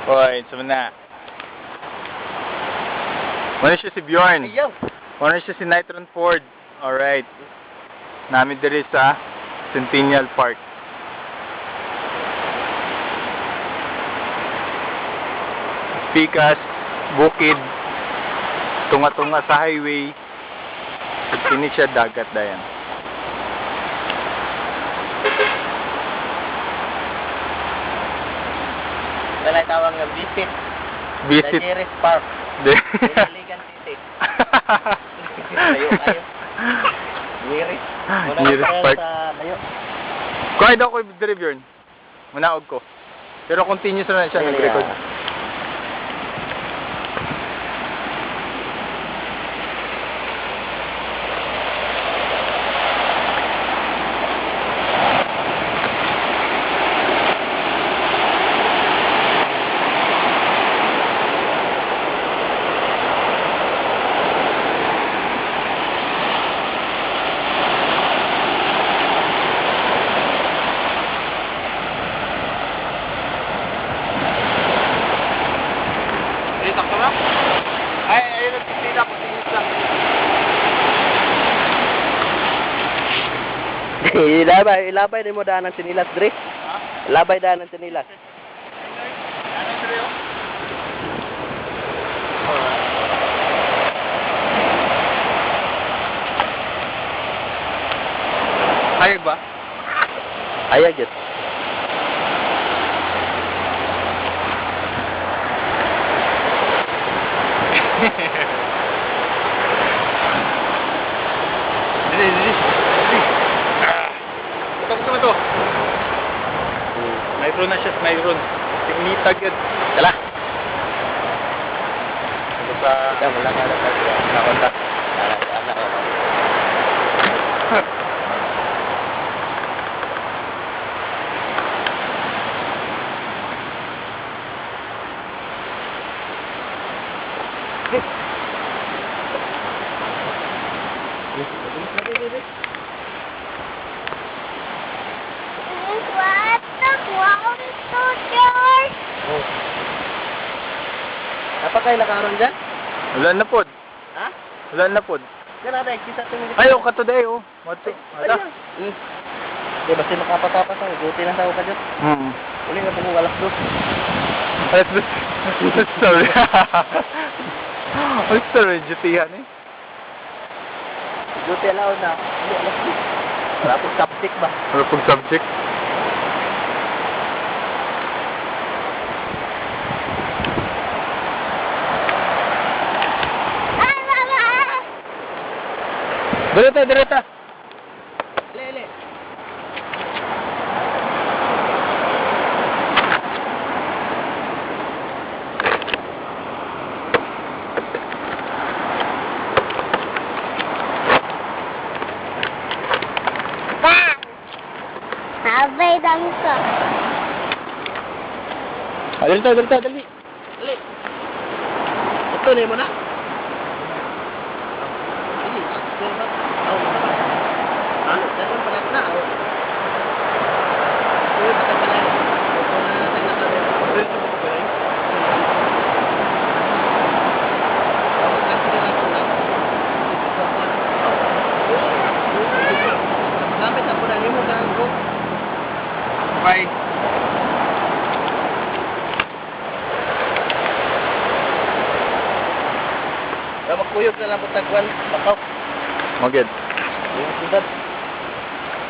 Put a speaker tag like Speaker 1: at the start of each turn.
Speaker 1: Hoy, sama na. Muna siya si Bjorn.
Speaker 2: Ayaw.
Speaker 1: Muna siya si Nitron Ford. Alright. Namin diri sa Centennial Park. Pikas, bukid, tunga-tunga sa highway. At kini siya dagat dayan.
Speaker 2: Wala tawag nga visit.
Speaker 1: Visit.
Speaker 2: Sa Jerez Park. Pinaligan City. Layo. Jerez.
Speaker 1: Jerez Park.
Speaker 2: Sa layo.
Speaker 1: Kuha daw ko diri Bjorn. Manaog ko. Pero continuous na siya nag-record. Ayun ang sila, continuous lang.
Speaker 2: Ilabay din mo daan ng sinilas, Dre.
Speaker 1: Ha?
Speaker 2: Ilabay daan ng sinilas.
Speaker 1: Ano seryo? Hayag ba?
Speaker 2: Ayag yun.
Speaker 1: Dili. Ito mo to. Mayroon na siya, mayroon. Tignitag yun.
Speaker 2: Kala.
Speaker 1: Ito sa...
Speaker 2: Wala ka lang. Nakontak. Napakay lakaron dyan?
Speaker 1: Wala na pod.
Speaker 2: Ha?
Speaker 1: Wala na pod.
Speaker 2: Yan na, kita tumingin.
Speaker 1: Ayaw ka today, oh. Mato. Ada.
Speaker 2: Di ba sino kapatapas ang guti na sa ka dyan? Uli nga pong alas dos.
Speaker 1: Sorry. Ang story, jutihan eh.
Speaker 2: Guti alaw na. Uli alas dos. Wala pong subject ba?
Speaker 1: Ano pong subject? Direta.
Speaker 2: Lele.
Speaker 3: Abay dami ko.
Speaker 1: Dali.
Speaker 2: Dali. Ito na mo na. Dali. Ano? Dapat pala na. Uy, patagpalan. Gamit ako na mo gago.
Speaker 1: Bye.
Speaker 2: Magkuyog na lang po tagwan. Bakaw.
Speaker 1: Magid.
Speaker 2: Yung sudat.